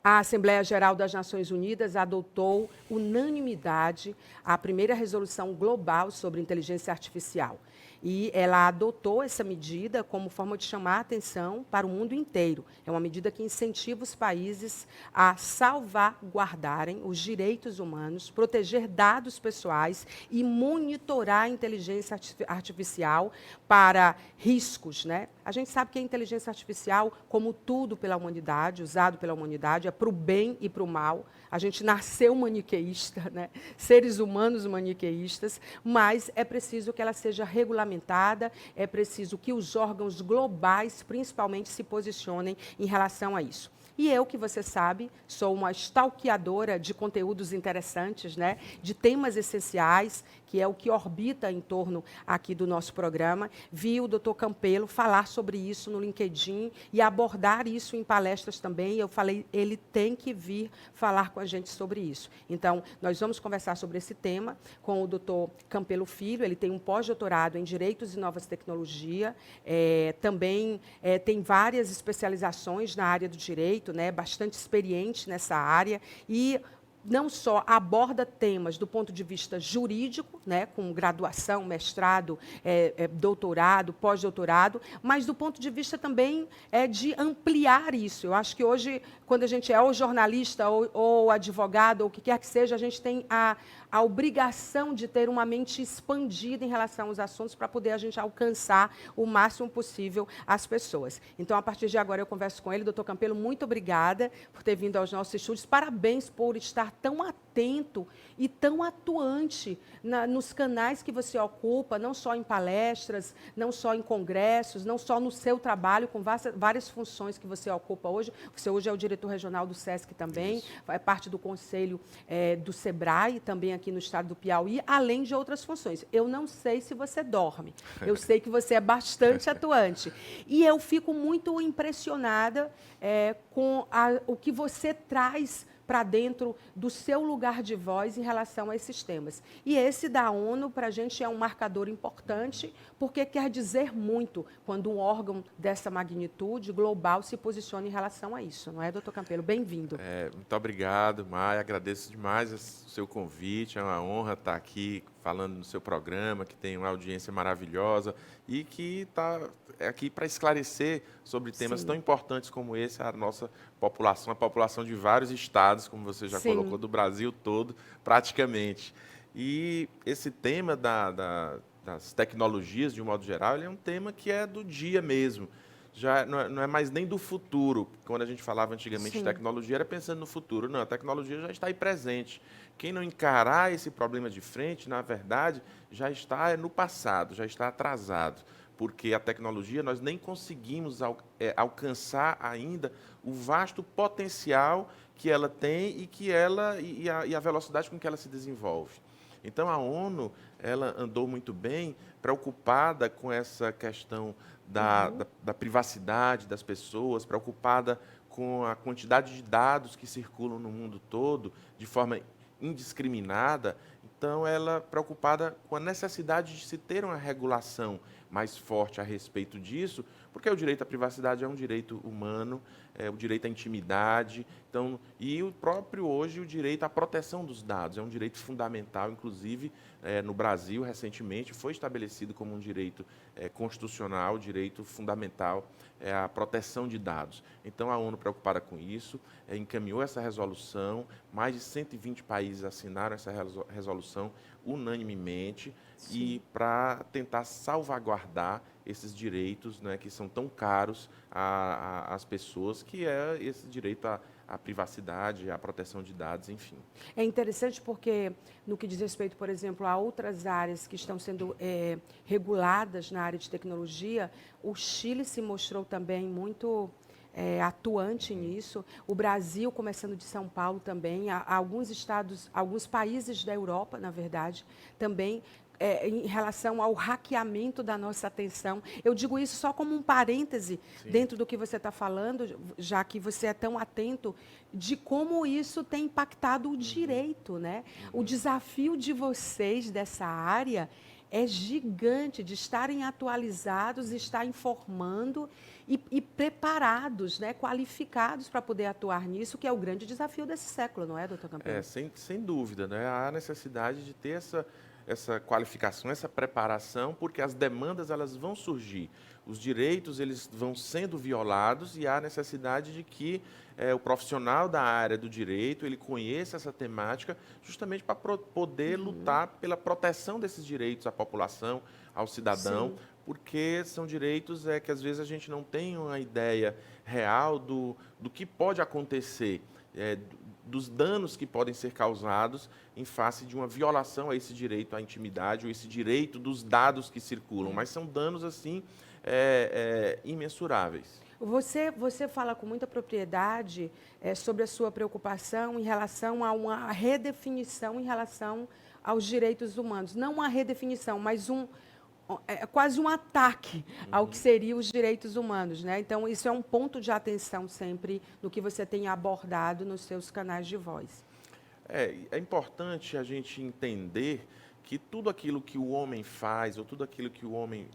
A Assembleia Geral das Nações Unidas adotou unanimidade a primeira resolução global sobre inteligência artificial. E ela adotou essa medida como forma de chamar a atenção para o mundo inteiro. É uma medida que incentiva os países a salvaguardarem os direitos humanos, proteger dados pessoais e monitorar a inteligência artificial para riscos, né? A gente sabe que a inteligência artificial, como tudo pela humanidade, usado pela humanidade, é para o bem e para o mal. A gente nasceu maniqueísta, né? Seres humanos maniqueístas, mas é preciso que ela seja regulamentada, é preciso que os órgãos globais, principalmente, se posicionem em relação a isso. E eu, que você sabe, sou uma stalkeadora de conteúdos interessantes, né, de temas essenciais, que é o que orbita em torno aqui do nosso programa. Vi o Dr. Campelo falar sobre isso no LinkedIn e abordar isso em palestras também. Eu falei, ele tem que vir falar com a gente sobre isso. Então, nós vamos conversar sobre esse tema com o Dr. Campelo Filho. Ele tem um pós-doutorado em Direitos e Novas Tecnologias, também tem várias especializações na área do direito, né, bastante experiente nessa área, e não só aborda temas do ponto de vista jurídico, né, com graduação, mestrado, doutorado, pós-doutorado, mas do ponto de vista também de ampliar isso. Eu acho que hoje, quando a gente é ou jornalista ou advogado, ou o que quer que seja, a gente tem a obrigação de ter uma mente expandida em relação aos assuntos para poder a gente alcançar o máximo possível as pessoas. Então, a partir de agora, eu converso com ele. Doutor Campelo, muito obrigada por ter vindo aos nossos estúdios. Parabéns por estar tão atento e tão atuante nos canais que você ocupa, não só em palestras, não só em congressos, não só no seu trabalho, com várias funções que você ocupa hoje. Você hoje é o diretor regional do SESC também, é parte do conselho do SEBRAE, também aqui no estado do Piauí, além de outras funções. Eu não sei se você dorme, eu sei que você é bastante atuante. E eu fico muito impressionada com o que você traz para dentro do seu lugar de voz em relação a esses temas. E esse da ONU, para a gente, é um marcador importante, porque quer dizer muito quando um órgão dessa magnitude global se posiciona em relação a isso. Não é, doutor Campelo? Bem-vindo. Muito obrigado, Maia. Agradeço demais o seu convite. É uma honra estar aqui falando no seu programa, que tem uma audiência maravilhosa e que está aqui para esclarecer sobre temas Sim. tão importantes como esse, a nossa população, a população de vários estados, como você já Sim. colocou, do Brasil todo, praticamente. E esse tema das tecnologias, de um modo geral, ele é um tema que é do dia mesmo. Já não é mais nem do futuro. Quando a gente falava antigamente de tecnologia, era pensando no futuro. Não, a tecnologia já está aí presente. Quem não encarar esse problema de frente, na verdade, já está no passado, já está atrasado. Porque a tecnologia, nós nem conseguimos alcançar ainda o vasto potencial que ela tem e a velocidade com que ela se desenvolve. Então, a ONU ela andou muito bem preocupada com essa questão da privacidade das pessoas, preocupada com a quantidade de dados que circulam no mundo todo de forma indiscriminada. Então, ela preocupada com a necessidade de se ter uma regulação mais forte a respeito disso, porque o direito à privacidade é um direito humano, é o direito à intimidade, então, e o próprio hoje o direito à proteção dos dados, é um direito fundamental, inclusive no Brasil, recentemente, foi estabelecido como um direito constitucional, direito fundamental, a proteção de dados. Então, a ONU, preocupada com isso, encaminhou essa resolução, mais de 120 países assinaram essa resolução unanimemente, e para tentar salvaguardar esses direitos, né, que são tão caros às pessoas, que é esse direito à privacidade, à proteção de dados, enfim. É interessante porque, no que diz respeito, por exemplo, a outras áreas que estão sendo reguladas na área de tecnologia, o Chile se mostrou também muito atuante nisso. O Brasil, começando de São Paulo também, alguns estados, alguns países da Europa, na verdade, também em relação ao hackeamento da nossa atenção. Eu digo isso só como um parêntese dentro do que você está falando, já que você é tão atento de como isso tem impactado o direito, né? O desafio de vocês dessa área é gigante, de estarem atualizados, estar informando e preparados, né, qualificados para poder atuar nisso, que é o grande desafio desse século, não é, doutor Campelo? Sem dúvida, né? Há necessidade de ter essa qualificação, essa preparação, porque as demandas elas vão surgir. Os direitos eles vão sendo violados e há necessidade de que o profissional da área do direito ele conheça essa temática justamente para poder lutar pela proteção desses direitos à população, ao cidadão, Sim. porque são direitos que às vezes a gente não tem uma ideia real do que pode acontecer, dos danos que podem ser causados em face de uma violação a esse direito à intimidade ou esse direito dos dados que circulam. Mas são danos, assim, imensuráveis. Você fala com muita propriedade sobre a sua preocupação em relação a uma redefinição em relação aos direitos humanos. Não uma redefinição, mas quase um ataque ao que seriam os direitos humanos, né? Então, isso é um ponto de atenção sempre no que você tem abordado nos seus canais de voz. É importante a gente entender que tudo aquilo que o homem faz ou tudo aquilo que o homem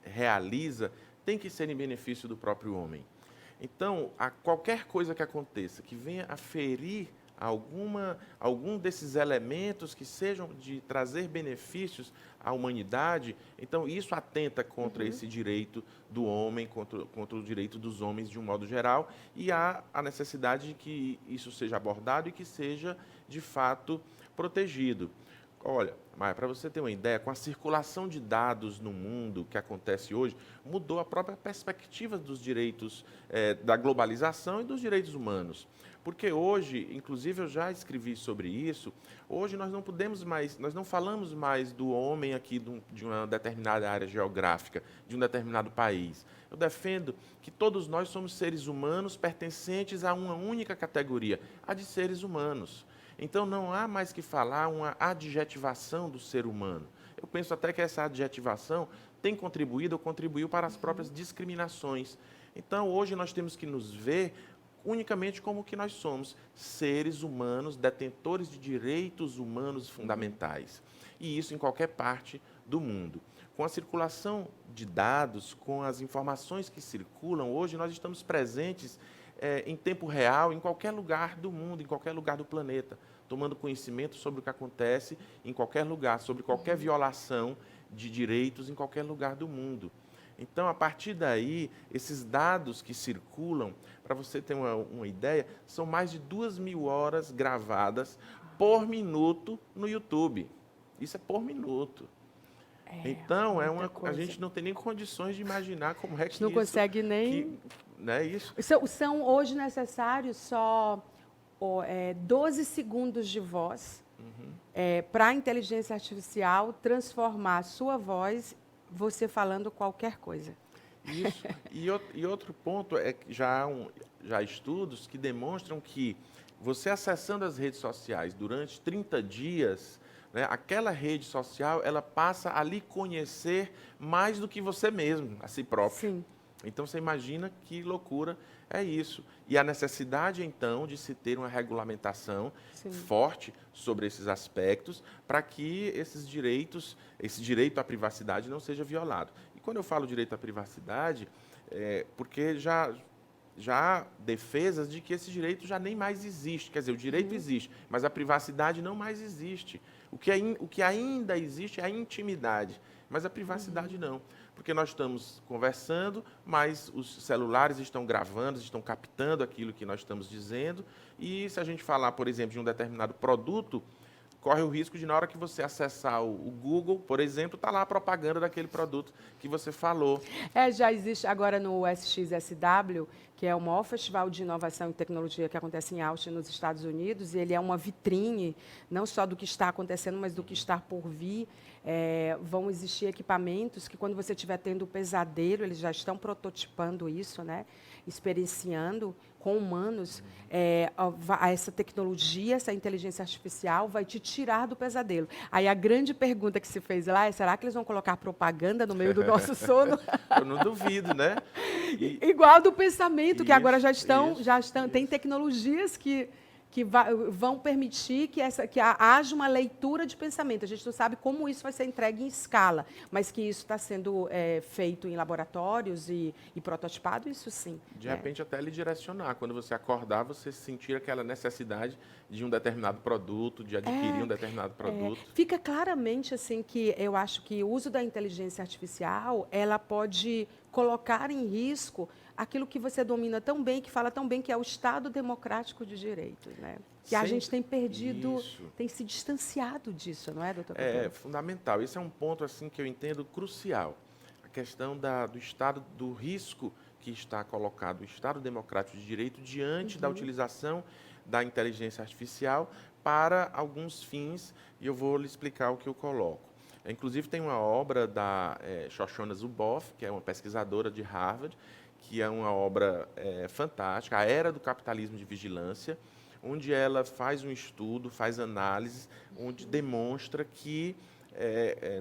realiza tem que ser em benefício do próprio homem. Então, qualquer coisa que aconteça que venha a ferir algum desses elementos que sejam de trazer benefícios à humanidade, então isso atenta contra esse direito do homem, contra o direito dos homens de um modo geral, e há a necessidade de que isso seja abordado e que seja, de fato, protegido. Olha, Maia, para você ter uma ideia, com a circulação de dados no mundo que acontece hoje, mudou a própria perspectiva dos direitos da globalização e dos direitos humanos. Porque hoje, inclusive eu já escrevi sobre isso, hoje nós não falamos mais do homem aqui de uma determinada área geográfica, de um determinado país. Eu defendo que todos nós somos seres humanos pertencentes a uma única categoria, a de seres humanos. Então, não há mais que falar uma adjetivação do ser humano. Eu penso até que essa adjetivação tem contribuído ou contribuiu para as próprias discriminações. Então, hoje nós temos que nos ver unicamente como que nós somos, seres humanos, detentores de direitos humanos fundamentais. E isso em qualquer parte do mundo. Com a circulação de dados, com as informações que circulam, hoje nós estamos presentes em tempo real, em qualquer lugar do mundo, em qualquer lugar do planeta, tomando conhecimento sobre o que acontece em qualquer lugar, sobre qualquer violação de direitos em qualquer lugar do mundo. Então, a partir daí, esses dados que circulam, para você ter uma ideia, são mais de 2.000 horas gravadas por minuto no YouTube. Isso é por minuto. Então, a gente não tem nem condições de imaginar como é que não consegue nem... Não é isso? São hoje necessários só 12 segundos de voz para a inteligência artificial transformar a sua voz, você falando qualquer coisa. Isso. E outro ponto é que já há estudos que demonstram que você acessando as redes sociais durante 30 dias, né, aquela rede social ela passa a lhe conhecer mais do que você mesmo, a si próprio. Sim. Então, você imagina que loucura é isso. E a necessidade, então, de se ter uma regulamentação forte sobre esses aspectos para que esse direito à privacidade não seja violado. E quando eu falo direito à privacidade, porque já há defesas de que esse direito já nem mais existe. Quer dizer, o direito existe, mas a privacidade não mais existe. O que ainda existe é a intimidade, mas a privacidade não. Porque nós estamos conversando, mas os celulares estão gravando, estão captando aquilo que nós estamos dizendo. E se a gente falar, por exemplo, de um determinado produto, corre o risco de, na hora que você acessar o Google, por exemplo, está lá a propaganda daquele produto que você falou. Já existe agora no SXSW, que é o maior festival de inovação e tecnologia que acontece em Austin, nos Estados Unidos, e ele é uma vitrine, não só do que está acontecendo, mas do que está por vir. Vão existir equipamentos que, quando você estiver tendo o pesadelo, eles já estão prototipando isso, né? Experienciando com humanos, essa tecnologia, essa inteligência artificial vai te tirar do pesadelo. Aí a grande pergunta que se fez lá é, será que eles vão colocar propaganda no meio do nosso sono? Eu não duvido, né? Igual do pensamento, que agora já estão, tem tecnologias que vão permitir que haja uma leitura de pensamento. A gente não sabe como isso vai ser entregue em escala, mas que isso está sendo feito em laboratórios e prototipado, isso sim. De repente, até lhe direcionar. Quando você acordar, você sentir aquela necessidade de um determinado produto, de adquirir um determinado produto. Fica claramente assim que eu acho que o uso da inteligência artificial, ela pode colocar em risco aquilo que você domina tão bem, que fala tão bem, que é o Estado democrático de direitos, né? Que a gente tem perdido, tem se distanciado disso, não é, doutor Coutinho? É fundamental. Esse é um ponto assim que eu entendo crucial. A questão do Estado, do risco que está colocado, o Estado democrático de direito, diante da utilização da inteligência artificial para alguns fins, e eu vou lhe explicar o que eu coloco. Inclusive, tem uma obra da Shoshana Zuboff, que é uma pesquisadora de Harvard, que é uma obra fantástica, A Era do Capitalismo de Vigilância, onde ela faz um estudo, faz análise, onde demonstra que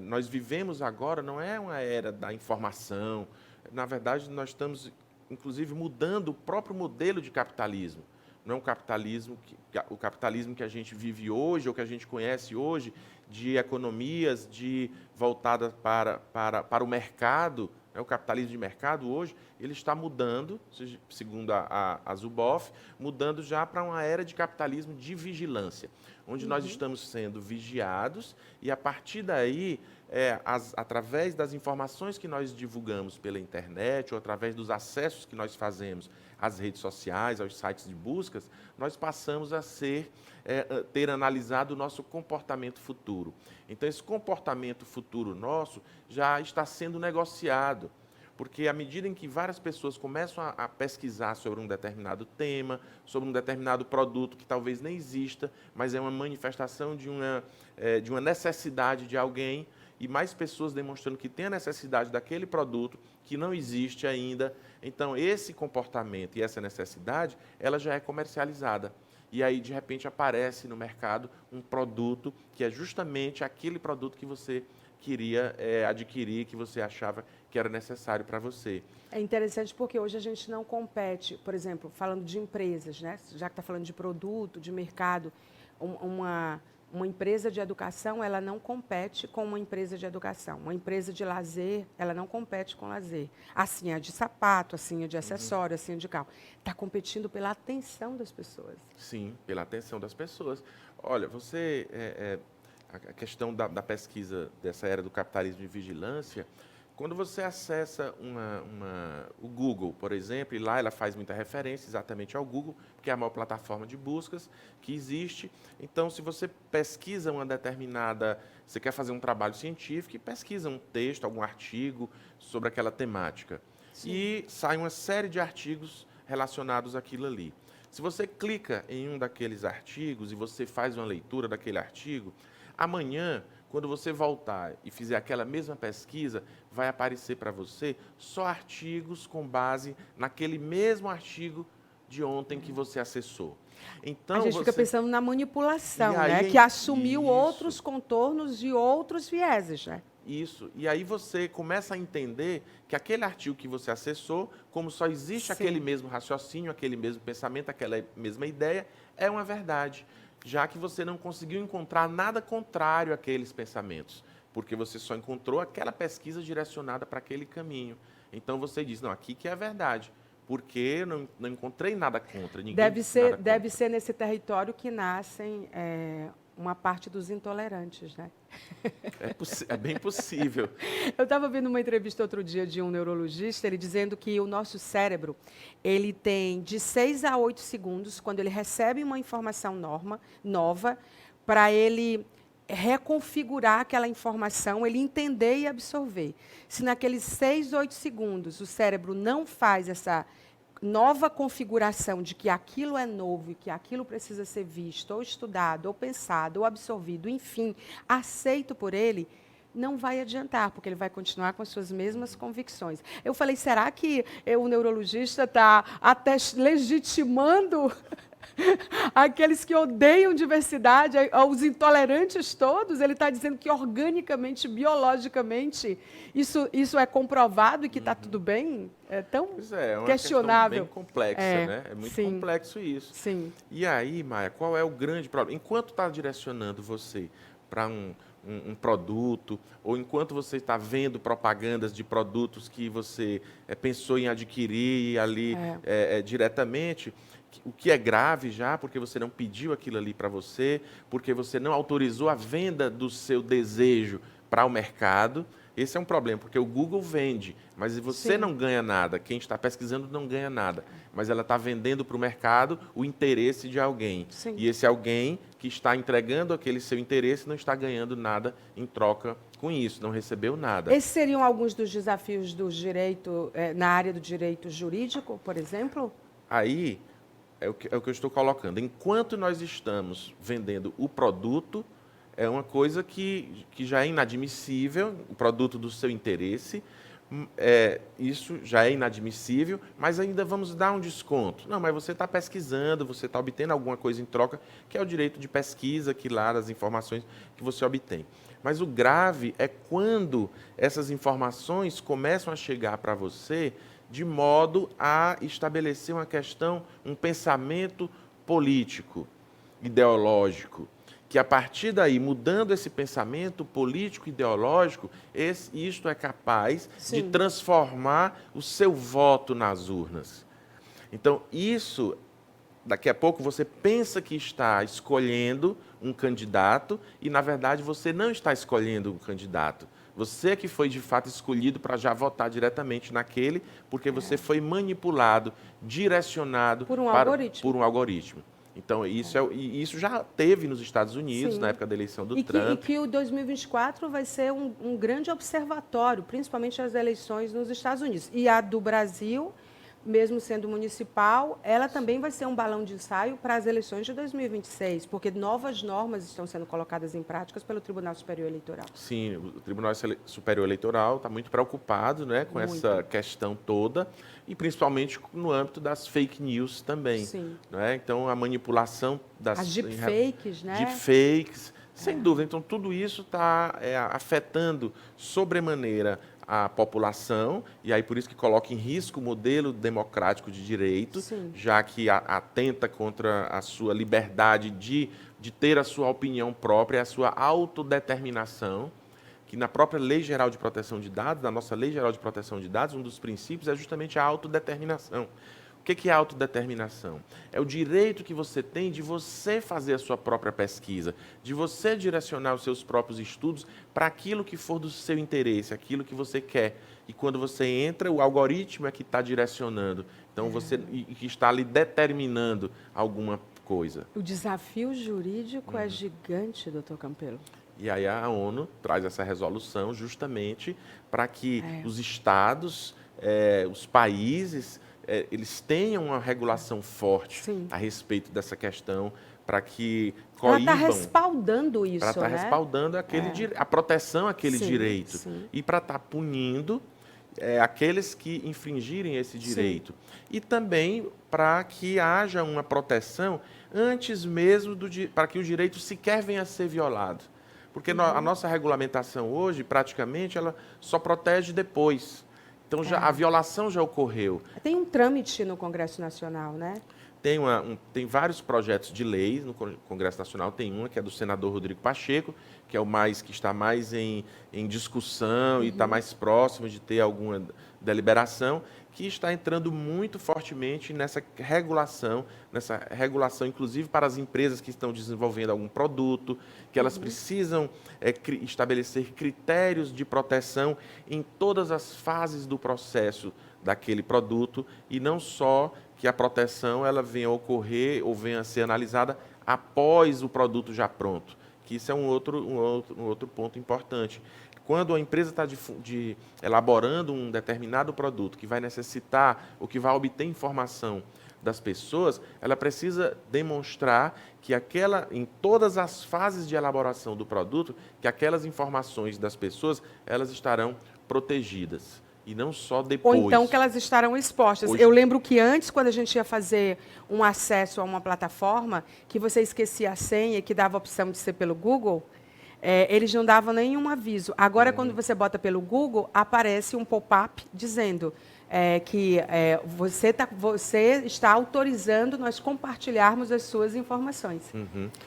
nós vivemos agora, não é uma era da informação, na verdade, nós estamos, inclusive, mudando o próprio modelo de capitalismo. Não é o capitalismo que a gente vive hoje, ou que a gente conhece hoje, de economias voltadas para o mercado, o capitalismo de mercado hoje, ele está mudando, segundo a Zuboff, mudando já para uma era de capitalismo de vigilância, onde nós estamos sendo vigiados e, a partir daí, através das informações que nós divulgamos pela internet ou através dos acessos que nós fazemos às redes sociais, aos sites de buscas, nós passamos a ter analisado o nosso comportamento futuro. Então, esse comportamento futuro nosso já está sendo negociado, porque à medida em que várias pessoas começam a pesquisar sobre um determinado tema, sobre um determinado produto que talvez nem exista, mas é uma manifestação de uma necessidade de alguém, e mais pessoas demonstrando que tem a necessidade daquele produto que não existe ainda. Então, esse comportamento e essa necessidade, ela já é comercializada. E aí, de repente, aparece no mercado um produto que é justamente aquele produto que você queria adquirir, que você achava que era necessário para você. É interessante porque hoje a gente não compete, por exemplo, falando de empresas, né? Já que está falando de produto, de mercado, uma empresa de educação, ela não compete com uma empresa de educação. Uma empresa de lazer, ela não compete com lazer. Assim é de sapato, assim é de acessório, assim é de carro. Está competindo pela atenção das pessoas. Sim, pela atenção das pessoas. Olha, a questão da pesquisa dessa era do capitalismo de vigilância, quando você acessa o Google, por exemplo, e lá ela faz muita referência exatamente ao Google, porque é a maior plataforma de buscas que existe. Então, se você pesquisa você quer fazer um trabalho científico e pesquisa um texto, algum artigo sobre aquela temática. Sim. E sai uma série de artigos relacionados àquilo ali. Se você clica em um daqueles artigos e você faz uma leitura daquele artigo, amanhã, quando você voltar e fizer aquela mesma pesquisa, vai aparecer para você só artigos com base naquele mesmo artigo de ontem que você acessou. Então, a gente fica pensando na manipulação, né? Que assumiu outros contornos e outros vieses, né? Isso. E aí você começa a entender que aquele artigo que você acessou, como só existe aquele mesmo raciocínio, aquele mesmo pensamento, aquela mesma ideia, é uma verdade, já que você não conseguiu encontrar nada contrário àqueles pensamentos, porque você só encontrou aquela pesquisa direcionada para aquele caminho. Então você diz, não, aqui que é a verdade, porque não encontrei nada contra. Deve ser nesse território que nascem uma parte dos intolerantes, né? É bem possível. Eu estava vendo uma entrevista outro dia de um neurologista, ele dizendo que o nosso cérebro, ele tem de 6 a 8 segundos, quando ele recebe uma informação nova, para ele reconfigurar aquela informação, ele entender e absorver. Se naqueles 6, 8 segundos o cérebro não faz essa nova configuração de que aquilo é novo e que aquilo precisa ser visto, ou estudado, ou pensado, ou absorvido, enfim, aceito por ele, não vai adiantar, porque ele vai continuar com as suas mesmas convicções. Eu falei, será que o neurologista está até legitimando Aqueles que odeiam diversidade, os intolerantes todos, ele está dizendo que organicamente, biologicamente, isso é comprovado e que está tudo bem? É tão Pois é uma questionável. questão bem complexa, né? É muito Sim, complexo isso. sim. E aí, Maia, qual é o grande problema? Enquanto está direcionando você para um produto, ou enquanto você está vendo propagandas de produtos que você pensou em adquirir ali diretamente, o que é grave já, porque você não pediu aquilo ali para você, porque você não autorizou a venda do seu desejo para o mercado. Esse é um problema, porque o Google vende, mas você Sim. não ganha nada. Quem está pesquisando não ganha nada. Mas ela está vendendo para o mercado o interesse de alguém. Sim. E esse alguém que está entregando aquele seu interesse não está ganhando nada em troca com isso, não recebeu nada. Esses seriam alguns dos desafios do direito, na área do direito jurídico, por exemplo? Aí é o que eu estou colocando. Enquanto nós estamos vendendo o produto, é uma coisa que já é inadmissível, o produto do seu interesse, isso já é inadmissível, mas ainda vamos dar um desconto. Não, mas você está pesquisando, você está obtendo alguma coisa em troca, que é o direito de pesquisa, que lá as informações que você obtém. Mas o grave é quando essas informações começam a chegar para você de modo a estabelecer uma questão, um pensamento político, ideológico, que a partir daí, mudando esse pensamento político, ideológico, isto é capaz Sim. de transformar o seu voto nas urnas. Então, isso, daqui a pouco, você pensa que está escolhendo um candidato e, na verdade, você não está escolhendo um candidato. Você que foi, de fato, escolhido para já votar diretamente naquele, porque você foi manipulado, direcionado por um algoritmo. Por um algoritmo. Então, isso já teve nos Estados Unidos, Sim. na época da eleição do Trump. Trump. E que o 2024 vai ser um grande observatório, principalmente as eleições nos Estados Unidos. E a do Brasil, mesmo sendo municipal, ela também vai ser um balão de ensaio para as eleições de 2026, porque novas normas estão sendo colocadas em práticas pelo Tribunal Superior Eleitoral. Sim, o Tribunal Superior Eleitoral está muito preocupado, né, com essa questão toda, e principalmente no âmbito das fake news também. Sim. Né? Então, a manipulação das... As deepfakes, né? Deepfakes, sem dúvida. Então, tudo isso está afetando sobremaneira a população, e aí por isso que coloca em risco o modelo democrático de direito, Sim. já que atenta contra a sua liberdade de ter a sua opinião própria, a sua autodeterminação, que na própria Lei Geral de Proteção de Dados, na nossa Lei Geral de Proteção de Dados, um dos princípios é justamente a autodeterminação. O que é autodeterminação? É o direito que você tem de você fazer a sua própria pesquisa, de você direcionar os seus próprios estudos para aquilo que for do seu interesse, aquilo que você quer. E quando você entra, o algoritmo é que está direcionando, então e que está ali determinando alguma coisa. O desafio jurídico é gigante, doutor Campelo. E aí a ONU traz essa resolução justamente para que os estados, os países, eles tenham uma regulação forte a respeito dessa questão, para que coíbam... Ela está respaldando isso, para estar respaldando a proteção àquele direito. Sim. E para estar punindo aqueles que infringirem esse direito. E também para que haja uma proteção antes mesmo para que o direito sequer venha a ser violado. Porque a nossa regulamentação hoje, praticamente, ela só protege depois. Então, a violação já ocorreu. Tem um trâmite no Congresso Nacional, né? Tem vários projetos de lei no Congresso Nacional. Tem uma que é do senador Rodrigo Pacheco, que é que está mais em discussão e está mais próximo de ter alguma deliberação, que está entrando muito fortemente nessa regulação inclusive para as empresas que estão desenvolvendo algum produto, que elas precisam estabelecer critérios de proteção em todas as fases do processo daquele produto, e não só que a proteção ela venha a ocorrer ou venha a ser analisada após o produto já pronto, que isso é um outro ponto importante. Quando a empresa está elaborando um determinado produto que vai necessitar ou que vai obter informação das pessoas, ela precisa demonstrar que em todas as fases de elaboração do produto, que aquelas informações das pessoas, elas estarão protegidas. e não só Ou depois. então que elas estarão expostas. Hoje- Eu lembro que antes, quando a gente ia fazer um acesso a uma plataforma, que você esquecia a senha, que dava a opção de ser pelo Google, eles não davam nenhum aviso. Agora, quando você bota pelo Google, aparece um pop-up dizendo que você está autorizando nós compartilharmos as suas informações.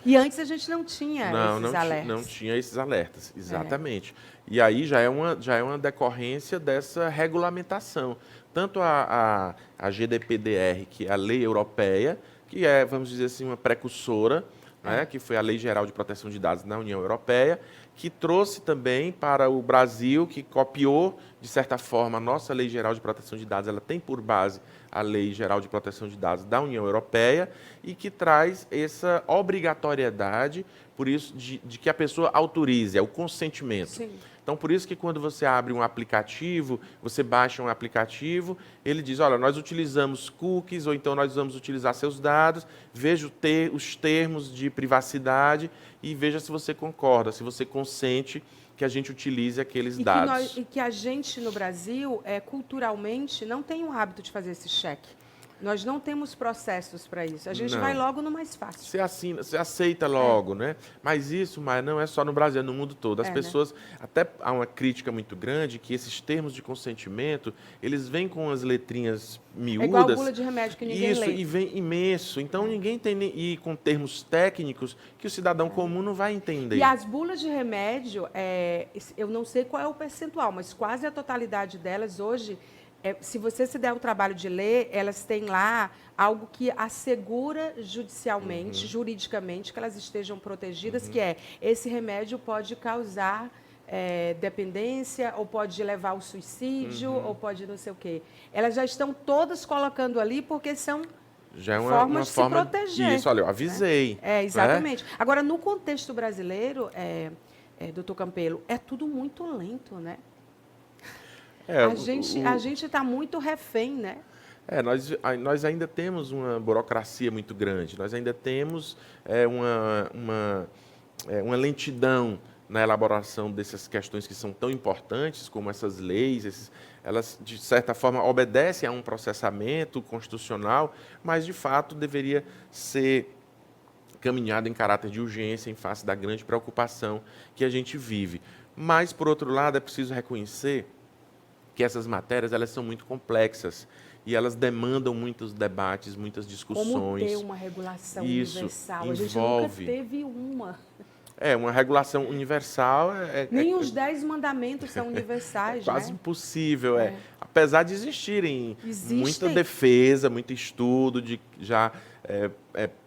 E antes a gente não tinha esses alertas. Não tinha esses alertas, exatamente. E aí já é uma decorrência dessa regulamentação. Tanto a GDPR, que é a lei europeia, que é, vamos dizer assim, uma precursora, né, que foi a Lei Geral de Proteção de Dados na União Europeia, que trouxe também para o Brasil, que copiou, de certa forma, a nossa Lei Geral de Proteção de Dados, ela tem por base a Lei Geral de Proteção de Dados da União Europeia, e que traz essa obrigatoriedade, por isso, de que a pessoa autorize, é o consentimento. Sim. Então, por isso que quando você abre um aplicativo, você baixa um aplicativo, ele diz, olha, nós utilizamos cookies, ou então nós vamos utilizar seus dados, veja os termos de privacidade e veja se você concorda, se você consente que a gente utilize aqueles dados. E que a gente, no Brasil, culturalmente, não tem o hábito de fazer esse cheque. Nós não temos processos para isso. A gente vai logo no mais fácil. Você assina, você aceita logo, né? Mas isso, mas não é só no Brasil, é no mundo todo. As pessoas, até há uma crítica muito grande que esses termos de consentimento, eles vêm com as letrinhas miúdas. É igual a bula de remédio que ninguém lê. Isso, e vem imenso. Então, ninguém tem... E com termos técnicos que o cidadão comum não vai entender. E as bulas de remédio, eu não sei qual é o percentual, mas quase a totalidade delas hoje... se você se der o trabalho de ler, elas têm lá algo que assegura judicialmente, juridicamente, que elas estejam protegidas, que esse remédio pode causar dependência, ou pode levar ao suicídio, ou pode não sei o quê. Elas já estão todas colocando ali porque são já é formas de se proteger. Isso, olha, eu avisei. Exatamente. Né? Agora, no contexto brasileiro, doutor Campelo, é tudo muito lento, né? A gente está muito refém, né? Nós ainda temos uma burocracia muito grande, nós ainda temos uma lentidão na elaboração dessas questões que são tão importantes, como essas leis, elas, de certa forma, obedecem a um processamento constitucional, mas, de fato, deveria ser caminhado em caráter de urgência, em face da grande preocupação que a gente vive. Mas, por outro lado, é preciso reconhecer que essas matérias elas são muito complexas e elas demandam muitos debates, muitas discussões. Como ter uma regulação universal? Envolve, a gente nunca teve uma. Uma regulação universal... Nem os 10 mandamentos são universais, quase né? impossível, apesar de existirem muita defesa, muito estudo, já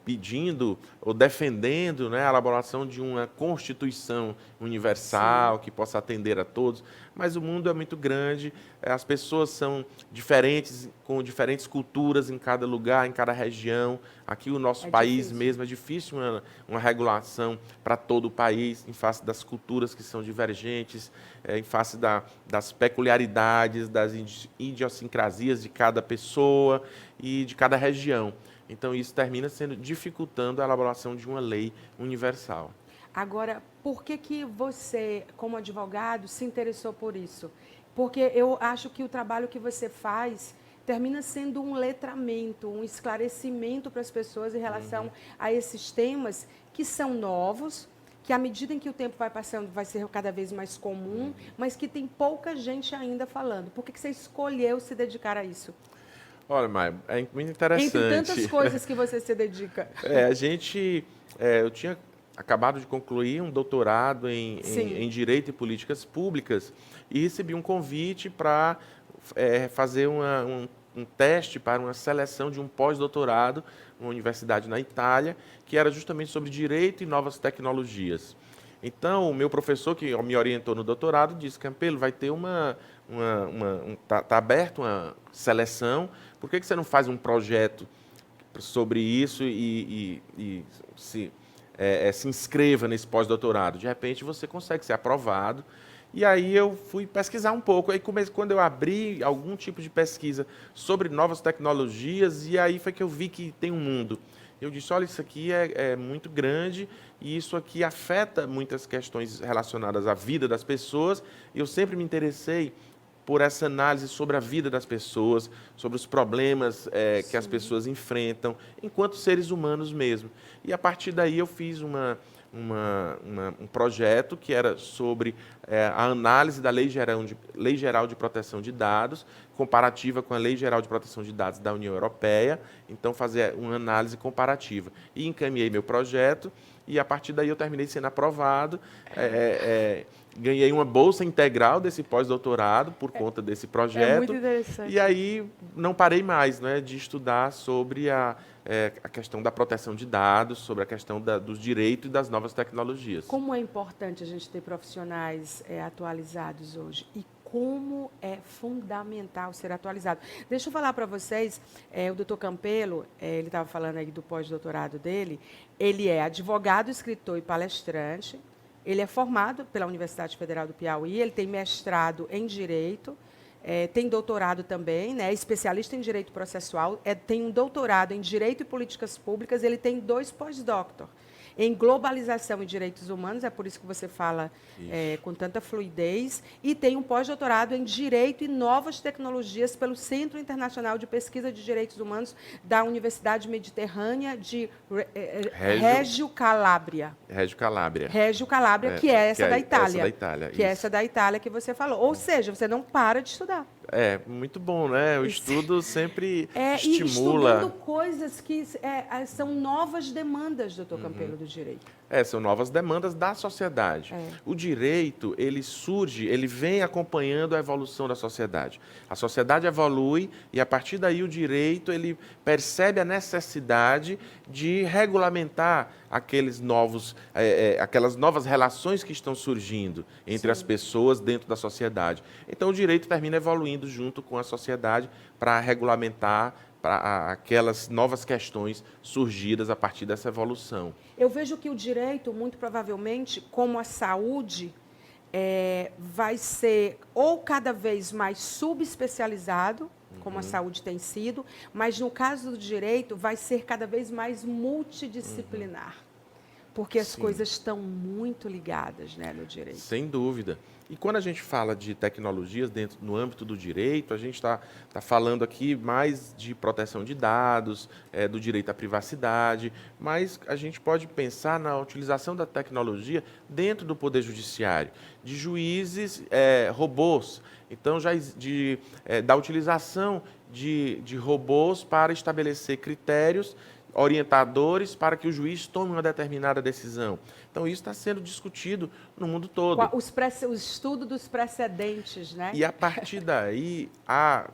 pedindo ou defendendo, né, a elaboração de uma Constituição universal que possa atender a todos, mas o mundo é muito grande, as pessoas são diferentes, com diferentes culturas em cada lugar, em cada região. Aqui o nosso país difícil. Mesmo é difícil uma regulação para todo o país, em face das culturas que são divergentes, em face das peculiaridades, das idiosincrasias de cada pessoa e de cada região. Então, isso termina dificultando a elaboração de uma lei universal. Agora, por que você, como advogado, se interessou por isso? Porque eu acho que o trabalho que você faz termina sendo um letramento, um esclarecimento para as pessoas em relação a esses temas que são novos, que à medida em que o tempo vai passando vai ser cada vez mais comum, mas que tem pouca gente ainda falando. Por que você escolheu se dedicar a isso? Olha, Maia, é muito interessante. Entre tantas coisas que você se dedica. Eu tinha acabado de concluir um doutorado em Direito e Políticas Públicas e recebi um convite para fazer um teste para uma seleção de um pós-doutorado numa universidade na Itália, que era justamente sobre direito e novas tecnologias. Então, o meu professor, que me orientou no doutorado, disse: Campelo, vai ter tá aberto uma seleção, por que você não faz um projeto sobre isso e se inscreva nesse pós-doutorado? De repente, você consegue ser aprovado. E aí eu fui pesquisar um pouco. Aí quando eu abri algum tipo de pesquisa sobre novas tecnologias, e aí foi que eu vi que tem um mundo. Eu disse, olha, isso aqui é muito grande e isso aqui afeta muitas questões relacionadas à vida das pessoas. Eu sempre me interessei por essa análise sobre a vida das pessoas, sobre os problemas que as pessoas enfrentam, enquanto seres humanos mesmo. E a partir daí eu fiz um projeto que era sobre a análise da Lei Geral de Proteção de Dados, comparativa com a Lei Geral de Proteção de Dados da União Europeia, então fazer uma análise comparativa. E encaminhei meu projeto, e a partir daí eu terminei sendo aprovado, ganhei uma bolsa integral desse pós-doutorado por conta desse projeto. É muito interessante. E aí não parei mais, né, de estudar sobre a questão da proteção de dados, sobre a questão dos direitos e das novas tecnologias. Como é importante a gente ter profissionais atualizados hoje e como é fundamental ser atualizado. Deixa eu falar para vocês, o doutor Campelo, ele estava falando aí do pós-doutorado dele, ele é advogado, escritor e palestrante, ele é formado pela Universidade Federal do Piauí, ele tem mestrado em Direito, tem doutorado também, né, especialista em Direito Processual, tem um doutorado em Direito e Políticas Públicas, ele tem 2 pós-doutor em Globalização e Direitos Humanos, é por isso que você fala com tanta fluidez, e tem um pós-doutorado em Direito e Novas Tecnologias pelo Centro Internacional de Pesquisa de Direitos Humanos da Universidade Mediterrânea de Reggio Calabria. Reggio Calabria. Reggio Calabria, que é essa da Itália. Essa da Itália, que é essa da Itália que você falou. Ou seja, você não para de estudar. Muito bom, né? O estudo sempre E estimula. estudando coisas que são novas demandas, doutor Campelo, do direito. São novas demandas da sociedade. O direito, ele surge, ele vem acompanhando a evolução da sociedade. A sociedade evolui e, a partir daí, o direito ele percebe a necessidade de regulamentar aquelas novas relações que estão surgindo entre as pessoas dentro da sociedade. Então, o direito termina evoluindo junto com a sociedade para regulamentar para aquelas novas questões surgidas a partir dessa evolução. Eu vejo que o direito, muito provavelmente, como a saúde, vai ser ou cada vez mais subespecializado, como a saúde tem sido, mas no caso do direito vai ser cada vez mais multidisciplinar, porque as coisas estão muito ligadas, né, no direito. Sem dúvida. E quando a gente fala de tecnologias no âmbito do direito, a gente está falando aqui mais de proteção de dados, do direito à privacidade, mas a gente pode pensar na utilização da tecnologia dentro do Poder Judiciário, de juízes robôs, então da utilização de robôs para estabelecer critérios orientadores para que o juiz tome uma determinada decisão. Então, isso está sendo discutido no mundo todo. O estudo dos precedentes, né? E, a partir daí,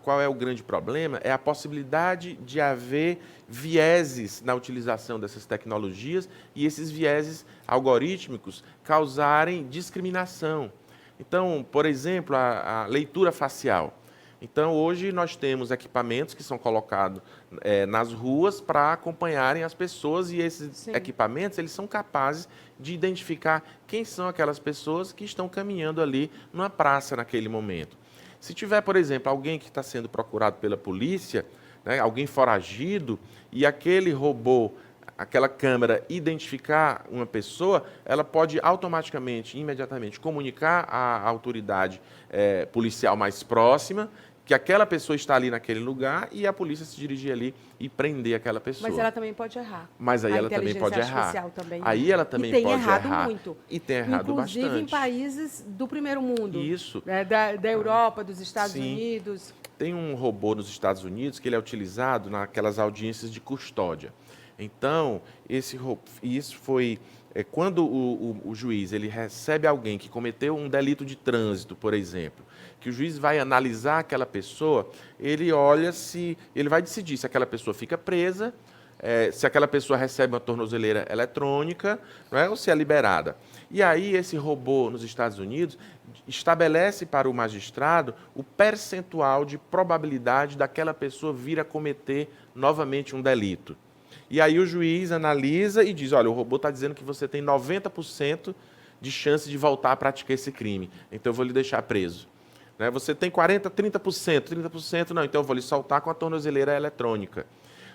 qual é o grande problema? É a possibilidade de haver vieses na utilização dessas tecnologias e esses vieses algorítmicos causarem discriminação. Então, por exemplo, a leitura facial. Então, hoje nós temos equipamentos que são colocados nas ruas para acompanharem as pessoas e esses equipamentos eles são capazes de identificar quem são aquelas pessoas que estão caminhando ali numa praça naquele momento. Se tiver, por exemplo, alguém que está sendo procurado pela polícia, né, alguém foragido, e aquele robô, aquela câmera identificar uma pessoa, ela pode automaticamente, imediatamente, comunicar à autoridade policial mais próxima que aquela pessoa está ali naquele lugar e a polícia se dirigir ali e prender aquela pessoa. Mas ela também pode errar. Mas aí ela também pode errar. Também aí ela também pode errar. E tem errado muito. E tem errado bastante. Inclusive em países do primeiro mundo. Isso. Da Europa, dos Estados Unidos. Tem um robô nos Estados Unidos que ele é utilizado naquelas audiências de custódia. Então, isso foi... quando o juiz ele recebe alguém que cometeu um delito de trânsito, por exemplo, que o juiz vai analisar aquela pessoa, ele olha ele vai decidir se aquela pessoa fica presa, se aquela pessoa recebe uma tornozeleira eletrônica, não é, ou se é liberada. E aí esse robô nos Estados Unidos estabelece para o magistrado o percentual de probabilidade daquela pessoa vir a cometer novamente um delito. E aí o juiz analisa e diz, olha, o robô está dizendo que você tem 90% de chance de voltar a praticar esse crime, então eu vou lhe deixar preso. Né? Você tem 40%, 30% não, então eu vou lhe soltar com a tornozeleira eletrônica.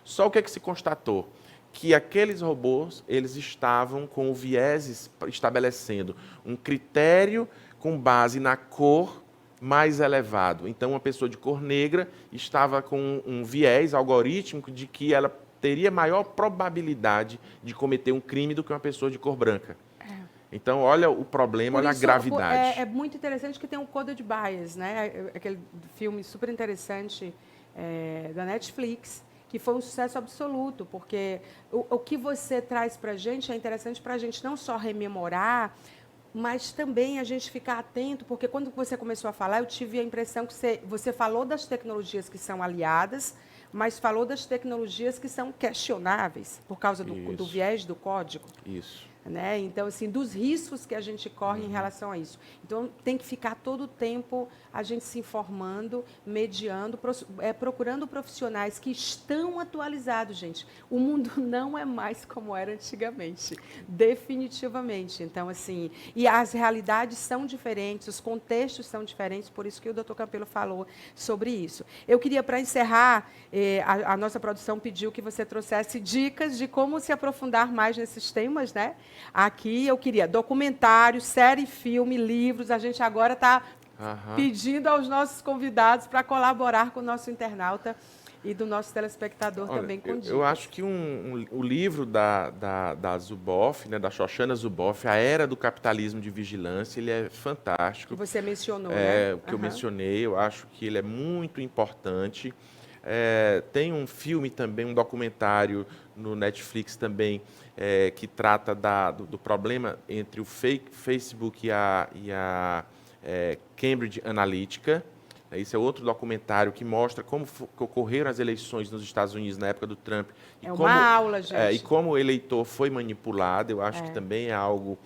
Só o que é que se constatou? Que aqueles robôs, eles estavam com o vieses estabelecendo um critério com base na cor mais elevado. Então, uma pessoa de cor negra estava com um viés algorítmico de que ela teria maior probabilidade de cometer um crime do que uma pessoa de cor branca. Então, olha o problema, olha a gravidade. É muito interessante que tem um Coded Bias, né? Aquele filme super interessante da Netflix, que foi um sucesso absoluto, porque o que você traz para a gente é interessante para a gente não só rememorar, mas também a gente ficar atento, porque quando você começou a falar, eu tive a impressão que você falou das tecnologias que são aliadas, mas falou das tecnologias que são questionáveis, por causa do viés do código. Isso. Né? Então, assim, dos riscos que a gente corre em relação a isso. Então, tem que ficar todo o tempo a gente se informando, mediando, procurando profissionais que estão atualizados, gente. O mundo não é mais como era antigamente, definitivamente. Então, assim, e as realidades são diferentes, os contextos são diferentes, por isso que o Dr. Campelo falou sobre isso. Eu queria, para encerrar, a nossa produção pediu que você trouxesse dicas de como se aprofundar mais nesses temas, né? Aqui eu queria documentário, série, filme, livros. A gente agora está pedindo aos nossos convidados para colaborar com o nosso internauta e do nosso telespectador. Olha, também com dicas. Eu acho que o livro da Zuboff, né, da Shoshana Zuboff, A Era do Capitalismo de Vigilância, ele é fantástico. Que você mencionou, né? O que eu mencionei, eu acho que ele é muito importante. Tem um filme também, um documentário no Netflix também, que trata do problema entre o Facebook e a Cambridge Analytica. Esse é outro documentário que mostra como ocorreram as eleições nos Estados Unidos na época do Trump. Aula, gente. E como o eleitor foi manipulado, eu acho que também é algo...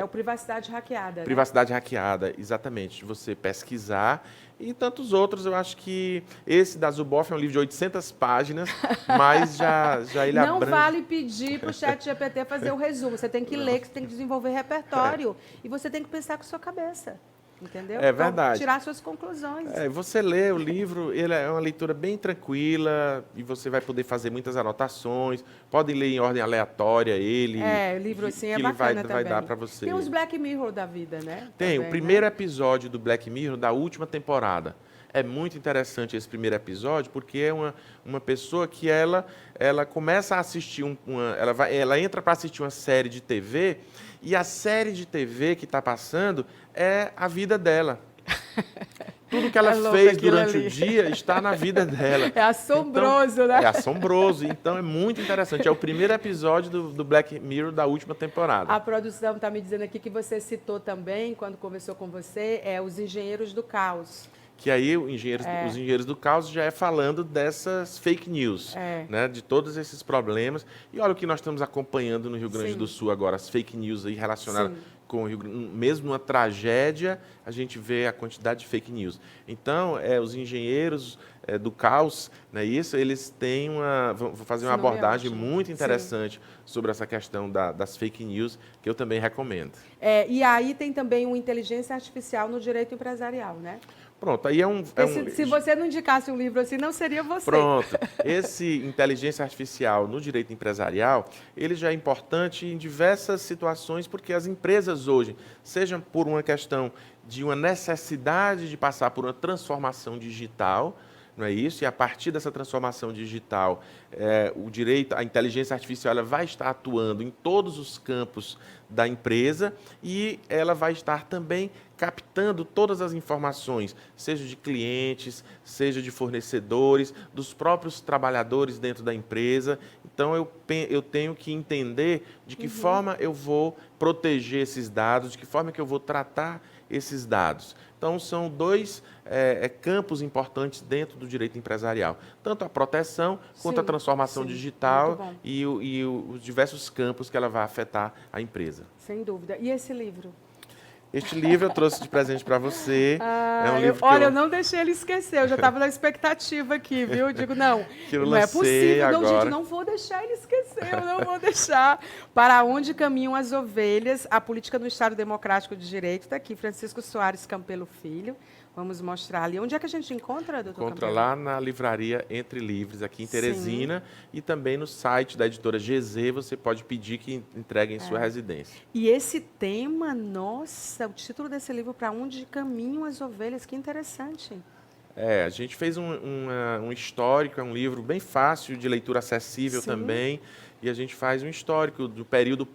o privacidade hackeada. Privacidade hackeada, exatamente. De você pesquisar. E tantos outros, eu acho que esse da Zuboff é um livro de 800 páginas, mas já ele Não vale pedir para o ChatGPT fazer o resumo. Você tem que ler, que você tem que desenvolver repertório. E você tem que pensar com a sua cabeça. Entendeu? É verdade. Então, tirar suas conclusões. Você lê o livro, ele é uma leitura bem tranquila e você vai poder fazer muitas anotações. Podem ler em ordem aleatória ele. O livro assim é bacana também. Vai dar para você. Tem os Black Mirror da vida, né? Tem, também, o primeiro episódio do Black Mirror da última temporada. É muito interessante esse primeiro episódio, porque é uma pessoa que ela começa a assistir ela entra para assistir uma série de TV, e a série de TV que está passando é a vida dela. Tudo que ela fez durante o dia está na vida dela. É assombroso, então, né? É assombroso. Então, é muito interessante. É o primeiro episódio do Black Mirror da última temporada. A produção está me dizendo aqui que você citou também, quando conversou com você, Os Engenheiros do Caos. Que aí os engenheiros do caos já é falando dessas fake news, né, de todos esses problemas. E olha o que nós estamos acompanhando no Rio Grande do Sul agora, as fake news aí relacionadas com o Rio Grande. Mesmo numa tragédia, a gente vê a quantidade de fake news. Então, os engenheiros do caos, né, eles têm vão fazer uma abordagem muito interessante sobre essa questão das fake news, que eu também recomendo. E aí tem também uma inteligência artificial no direito empresarial, né? Pronto, aí se você não indicasse um livro assim, não seria você. Pronto. Esse inteligência artificial no direito empresarial, ele já é importante em diversas situações, porque as empresas hoje, seja por uma questão de uma necessidade de passar por uma transformação digital, não é isso? E a partir dessa transformação digital, a inteligência artificial ela vai estar atuando em todos os campos da empresa e ela vai estar também captando todas as informações, seja de clientes, seja de fornecedores, dos próprios trabalhadores dentro da empresa. Então, eu tenho que entender de que forma eu vou proteger esses dados, de que forma que eu vou tratar esses dados. Então, são dois campos importantes dentro do direito empresarial. Tanto a proteção quanto a transformação digital e os diversos campos que ela vai afetar a empresa. Sem dúvida. E esse livro? Este livro eu trouxe de presente para você. É um livro eu não deixei ele esquecer, eu já estava na expectativa aqui, viu? Eu digo, não é possível, agora. Não, gente, não vou deixar ele esquecer, eu não vou deixar. Para onde caminham as ovelhas, a política no Estado Democrático de Direito, está aqui, Francisco Soares Campelo Filho, Vamos mostrar ali. Onde é que a gente encontra, doutor Encontra Campelo? lá na livraria Entre Livros, aqui em Teresina, e também no site da editora GZ, você pode pedir que entreguem em sua residência. E esse tema, nossa, o título desse livro, Para Onde Caminham as Ovelhas, que interessante. A gente fez um histórico, é um livro bem fácil, de leitura acessível Sim. também, e a gente faz um histórico do período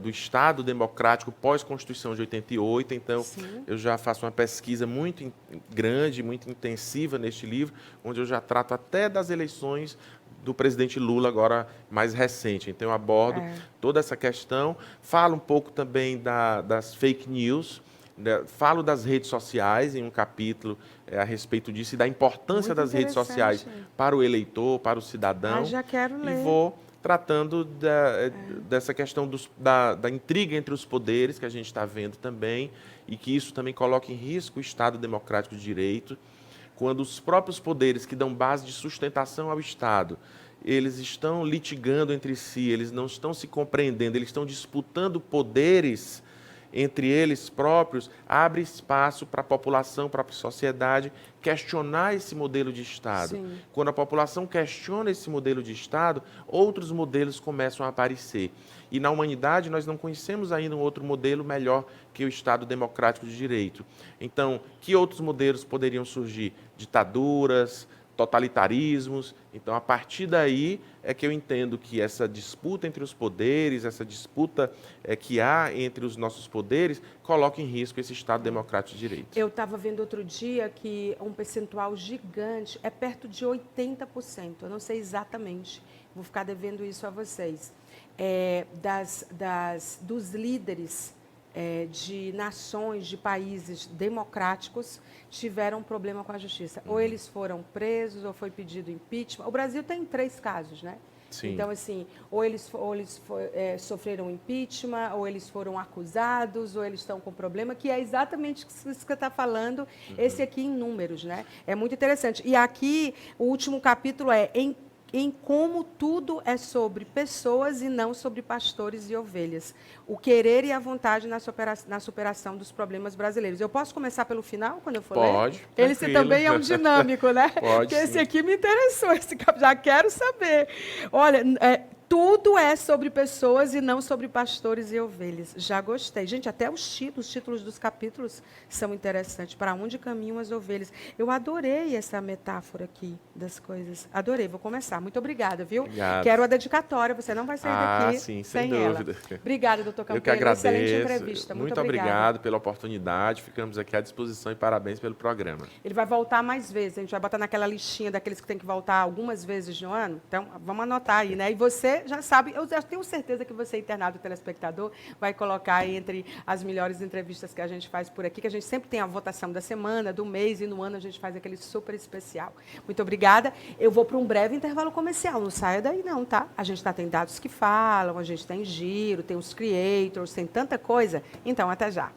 do Estado Democrático pós-Constituição de 88, então Sim. eu já faço uma pesquisa muito grande, muito intensiva neste livro, onde eu já trato até das eleições do presidente Lula, agora mais recente. Então eu abordo toda essa questão, falo um pouco também das fake news, falo das redes sociais em um capítulo a respeito disso e da importância Muito das redes sociais para o eleitor, para o cidadão. Já quero ler. E vou tratando dessa questão da intriga entre os poderes, que a gente está vendo também, e que isso também coloca em risco o Estado Democrático de Direito, quando os próprios poderes que dão base de sustentação ao Estado, eles estão litigando entre si, eles não estão se compreendendo, eles estão disputando poderes entre eles próprios, abre espaço para a população, para a sociedade questionar esse modelo de Estado. Sim. Quando a população questiona esse modelo de Estado, outros modelos começam a aparecer. E na humanidade nós não conhecemos ainda um outro modelo melhor que o Estado Democrático de Direito. Então, que outros modelos poderiam surgir? Ditaduras, totalitarismos. Então, a partir daí é que eu entendo que essa disputa entre os poderes, essa disputa que há entre os nossos poderes, coloca em risco esse Estado Democrático de Direito. Eu estava vendo outro dia que um percentual gigante, é perto de 80%, eu não sei exatamente, vou ficar devendo isso a vocês, dos líderes de nações, de países democráticos, tiveram problema com a justiça. Ou eles foram presos, ou foi pedido impeachment. O Brasil tem 3 casos, né? Sim. Então, assim, ou eles sofreram impeachment, ou eles foram acusados, ou eles estão com problema, que é exatamente isso que você está falando, esse aqui em números, né? É muito interessante. E aqui, o último capítulo em como tudo é sobre pessoas e não sobre pastores e ovelhas. O querer e a vontade na superação dos problemas brasileiros. Eu posso começar pelo final, quando eu for ler? Pode. Esse também é um dinâmico, né? Pode. Porque esse aqui me interessou, já quero saber. Olha, tudo é sobre pessoas e não sobre pastores e ovelhas. Já gostei. Gente, até os títulos dos capítulos são interessantes. Para onde caminham as ovelhas? Eu adorei essa metáfora aqui das coisas. Adorei. Vou começar. Muito obrigada, viu? Obrigado. Quero a dedicatória. Você não vai sair daqui sim, sem dúvida. ela. Obrigada, doutor Campelo. Eu que agradeço. Excelente entrevista. Muito obrigado pela oportunidade. Ficamos aqui à disposição e parabéns pelo programa. Ele vai voltar mais vezes. A gente vai botar naquela listinha daqueles que tem que voltar algumas vezes no ano. Então, vamos anotar aí, né? E você já sabe, eu já tenho certeza que você, internado telespectador, vai colocar aí entre as melhores entrevistas que a gente faz por aqui, que a gente sempre tem a votação da semana, do mês, e no ano a gente faz aquele super especial. Muito obrigada. Eu vou para um breve intervalo comercial. Não saia daí não, tá? A gente tem dados que falam, a gente tem giro, tem os creators, tem tanta coisa. Então, até já.